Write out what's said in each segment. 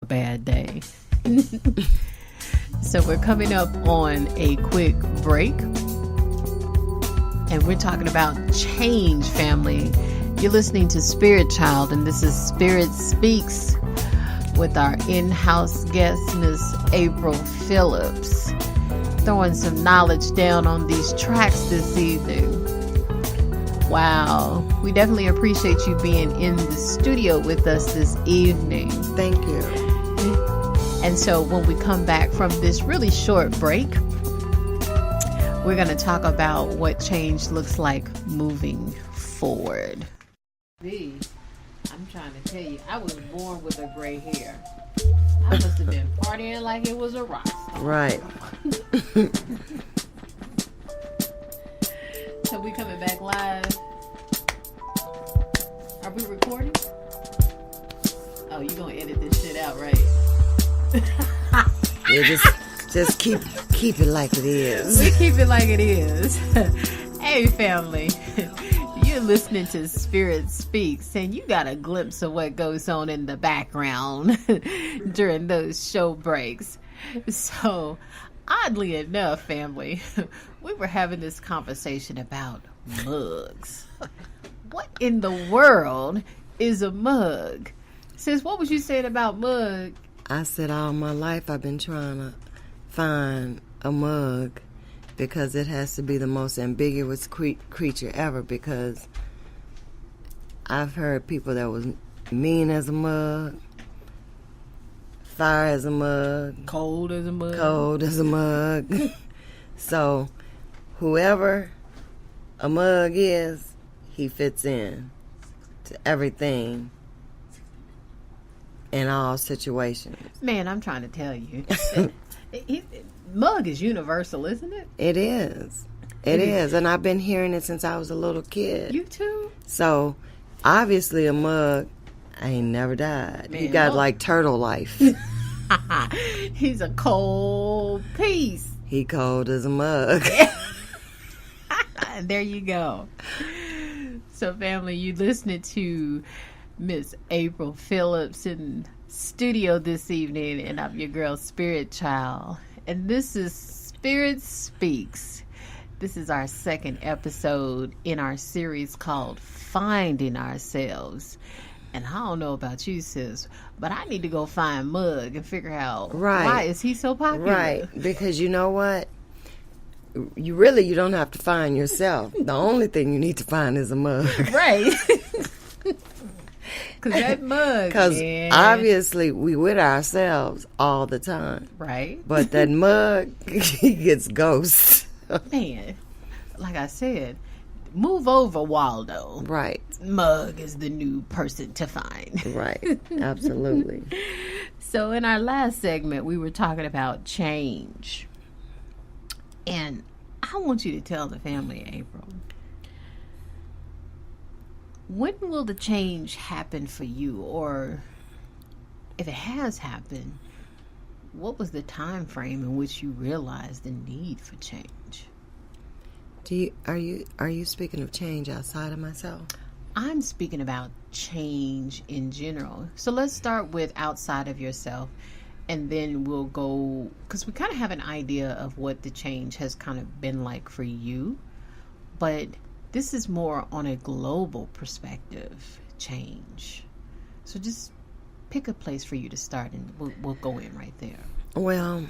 Bad day. So we're coming up on a quick break, and we're talking about change, family. You're listening to Spirit Child, and this is Spirit Speaks with our in-house guest, Miss April Phillips, throwing some knowledge down on these tracks this evening. Wow. We definitely appreciate you being in the studio with us this evening. Thank you. And so when we come back from this really short break, we're going to talk about what change looks like moving forward. I'm trying to tell you, I was born with a gray hair. I must have been partying like it was a rock star. Right. So we coming back live. Are we recording? Oh, you gonna edit this shit out, right? Yeah, just keep it like it is. We keep it like it is. Hey, family. You're listening to Spirit Speaks, and you got a glimpse of what goes on in the background during those show breaks. So, oddly enough, family, we were having this conversation about mugs. What in the world is a mug? Sis, what was you saying about mug? I said all my life I've been trying to find a mug because it has to be the most ambiguous creature ever, because I've heard people that was mean as a mug, fire as a mug, Cold as a mug. cold as a mug. So whoever a mug is, he fits in to everything in all situations. Man, I'm trying to tell you. Mug is universal, isn't it? It is. It is. And I've been hearing it since I was a little kid. You too? So, obviously a mug ain't never died. Man, He got mug- like turtle life. He's a cold piece. He cold as a mug. There you go. So, family, you listening to Miss April Phillips in studio this evening, and I'm your girl, Spirit Child. And this is Spirit Speaks. This is our second episode in our series called Finding Ourselves. And I don't know about you, sis, but I need to go find Mug and figure out why is he so popular. Right. Because you know what? You don't have to find yourself. The only thing you need to find is a mug. Right. Because that mug, Because man. obviously we with ourselves all the time. Right. But that mug, he gets ghosts. Man, like I said, move over, Waldo. Right. Mug is the new person to find. Right. Absolutely. So in our last segment, we were talking about change. And I want you to tell the family, April, when will the change happen for you? Or if it has happened, what was the time frame in which you realized the need for change? Are you speaking of change outside of myself? I'm speaking about change in general. So let's start with outside of yourself, and then we'll go, because we kind of have an idea of what the change has kind of been like for you. But this is more on a global perspective, change. So just pick a place for you to start, and we'll go in right there. Well,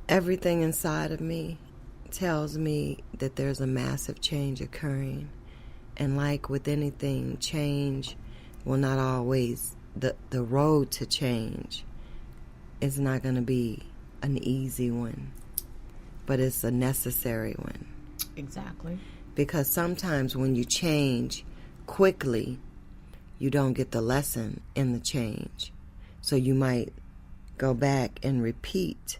everything inside of me tells me that there's a massive change occurring. And like with anything, change will not always, the road to change is not going to be an easy one, but it's a necessary one. Exactly. Because sometimes when you change quickly, you don't get the lesson in the change. So you might go back and repeat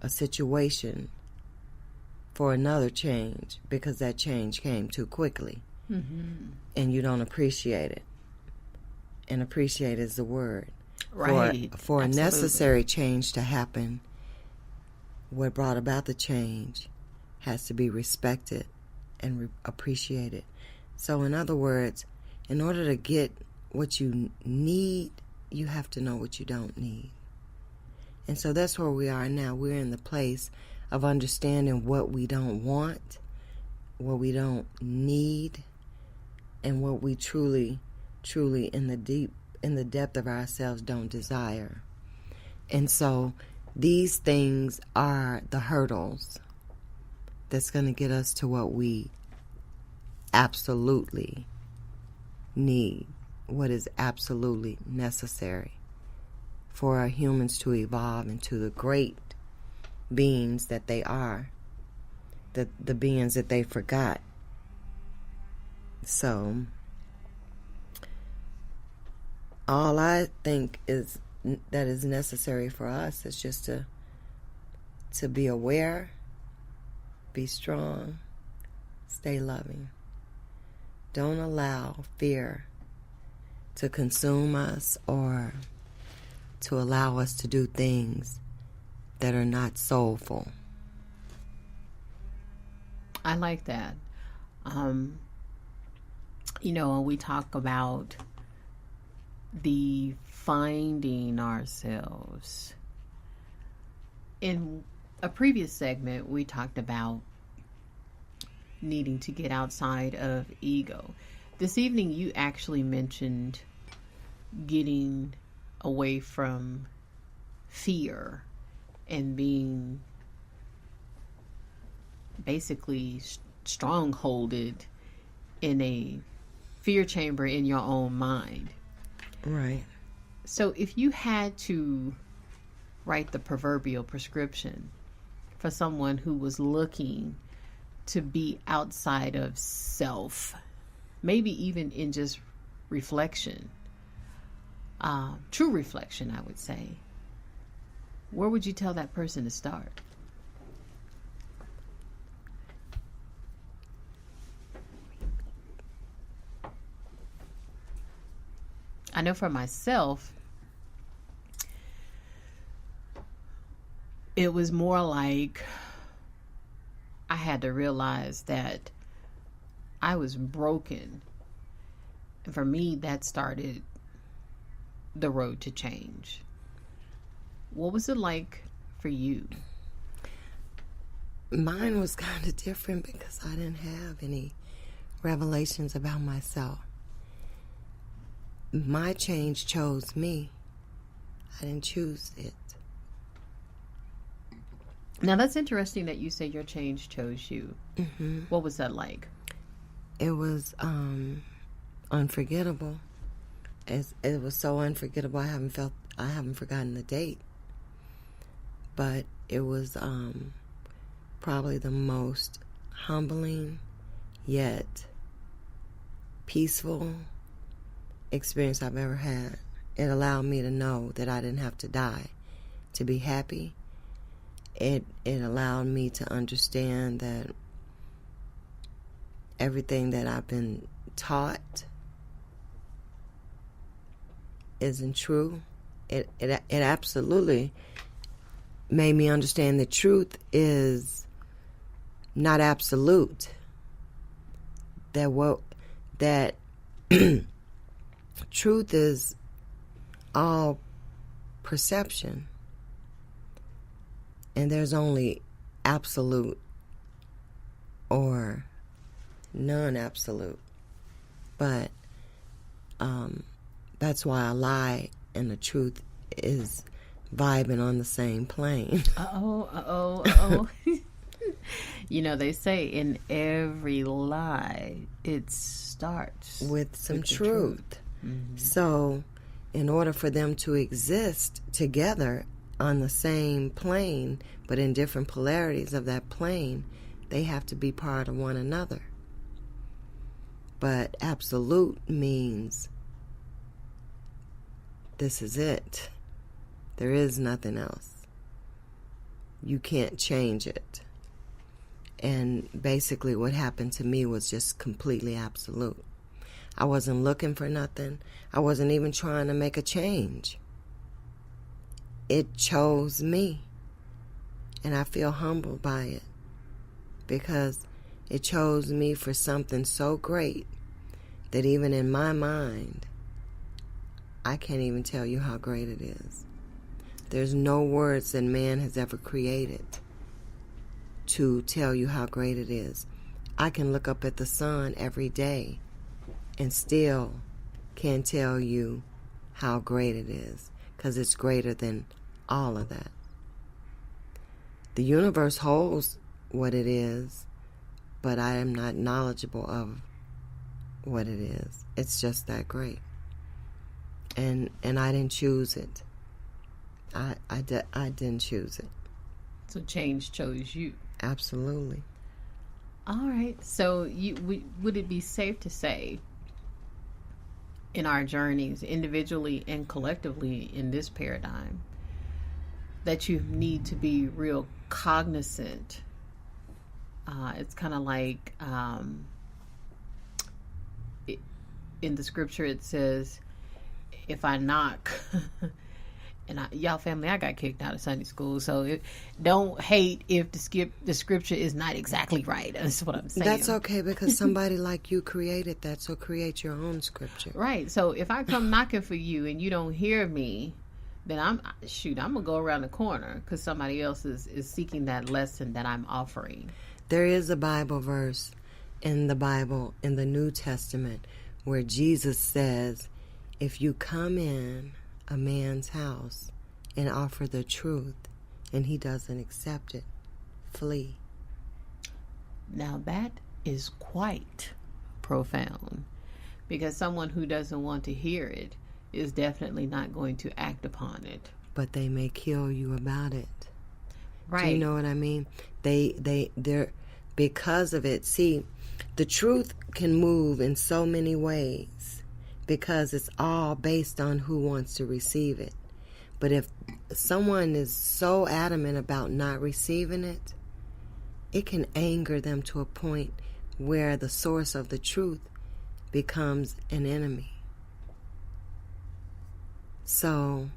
a situation for another change because that change came too quickly. Mm-hmm. And you don't appreciate it. And appreciate is the word. Right. For a necessary change to happen, what brought about the change has to be respected and appreciated. So in other words, in order to get what you need, you have to know what you don't need. And so that's where we are now. We're in the place of understanding what we don't want, what we don't need, and what we truly in the depth of ourselves don't desire. And so these things are the hurdles that's going to get us to what we absolutely need, what is absolutely necessary for our humans to evolve into the great beings that they are, the beings that they forgot. So all I think is that is necessary for us is just to be aware, be strong, stay loving. Don't allow fear to consume us or to allow us to do things that are not soulful. I like that. When we talk about the finding ourselves, in a previous segment, we talked about needing to get outside of ego. This evening, you actually mentioned getting away from fear and being basically strongholded in a fear chamber in your own mind. Right. So if you had to write the proverbial prescription for someone who was looking to be outside of self, maybe even in just reflection, true reflection, I would say, where would you tell that person to start? I know for myself, it was more like I had to realize that I was broken. And for me, that started the road to change. What was it like for you? Mine was kind of different because I didn't have any revelations about myself. My change chose me. I didn't choose it. Now, that's interesting that you say your change chose you. Mm-hmm. What was that like? It was unforgettable. It was so unforgettable. I haven't forgotten the date. But it was probably the most humbling yet peaceful experience I've ever had. It allowed me to know that I didn't have to die to be happy. It allowed me to understand that everything that I've been taught isn't true. It absolutely made me understand that truth is not absolute. That truth is all perception. And there's only absolute or non-absolute. But that's why a lie and the truth is vibing on the same plane. Uh-oh. They say in every lie, it starts with some truth. Mm-hmm. So in order for them to exist together on the same plane, but in different polarities of that plane, they have to be part of one another. But absolute means this is it. There is nothing else. You can't change it. And basically what happened to me was just completely absolute. I wasn't looking for nothing. I wasn't even trying to make a change. It chose me. And I feel humbled by it. Because it chose me for something so great that even in my mind, I can't even tell you how great it is. There's no words that man has ever created to tell you how great it is. I can look up at the sun every day and still can't tell you how great it is, because it's greater than all of that. The universe holds what it is, but I am not knowledgeable of what it is. It's just that great. And I didn't choose it. I didn't choose it. So change chose you. Absolutely. All right. So would it be safe to say, in our journeys, individually and collectively in this paradigm, that you need to be real cognizant? It's kind of like in the scripture it says, if I knock, and y'all family, I got kicked out of Sunday school, so don't hate if the scripture is not exactly right. That's what I'm saying. That's okay, because somebody like you created that, so create your own scripture. Right. So if I come knocking for you and you don't hear me, then I'm going to go around the corner because somebody else is seeking that lesson that I'm offering. There is a Bible verse in the Bible, in the New Testament, where Jesus says, if you come in a man's house and offer the truth and he doesn't accept it, flee. Now that is quite profound, because someone who doesn't want to hear it is definitely not going to act upon it. But they may kill you about it. Right. Do you know what I mean? They're because of it. See, the truth can move in so many ways because it's all based on who wants to receive it. But if someone is so adamant about not receiving it, it can anger them to a point where the source of the truth becomes an enemy. So,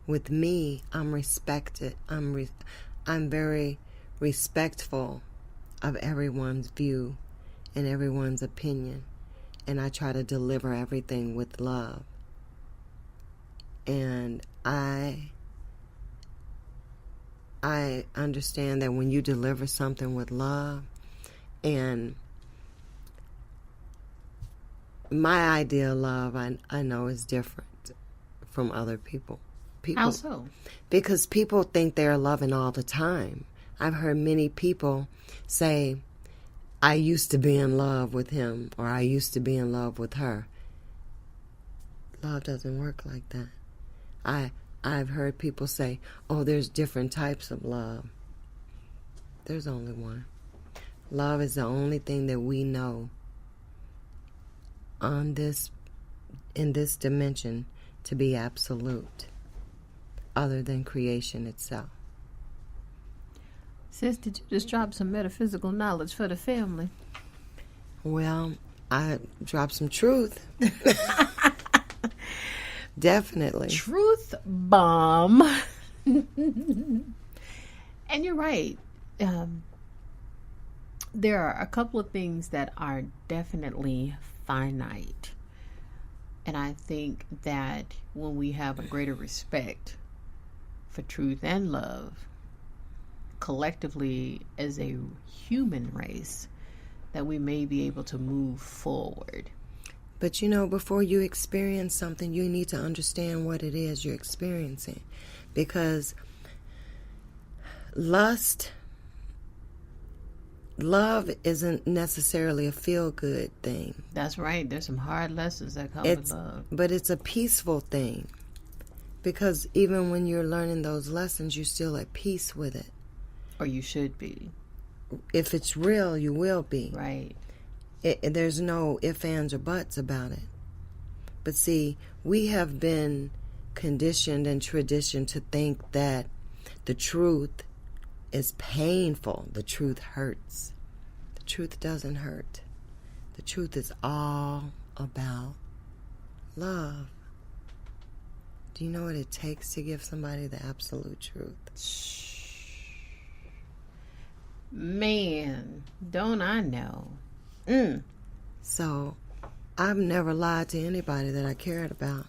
with me, I'm respected. I'm very respectful of everyone's view and everyone's opinion, and I try to deliver everything with love. And I understand that when you deliver something with love, and my idea of love, I know is different from other people. How so? Because people think they're loving all the time. I've heard many people say, I used to be in love with him, or I used to be in love with her. Love doesn't work like that. I've heard people say, oh, there's different types of love. There's only one. Love is the only thing that we know in this dimension to be absolute, other than creation itself. Sis, did you just drop some metaphysical knowledge for the family? Well, I dropped some truth. Definitely. Truth bomb. And you're right. There are a couple of things that are definitely finite. And I think that when we have a greater respect for truth and love, collectively as a human race, that we may be able to move forward. But before you experience something, you need to understand what it is you're experiencing. Because love isn't necessarily a feel-good thing. That's right. There's some hard lessons that come with love. But it's a peaceful thing. Because even when you're learning those lessons, you're still at peace with it. Or you should be. If it's real, you will be. Right. There's no ifs, ands, or buts about it. But see, we have been conditioned and traditioned to think that the truth is painful. The truth hurts. The truth doesn't hurt. The truth is all about love. Do you know what it takes to give somebody the absolute truth? Man, don't I know. So, I've never lied to anybody that I cared about.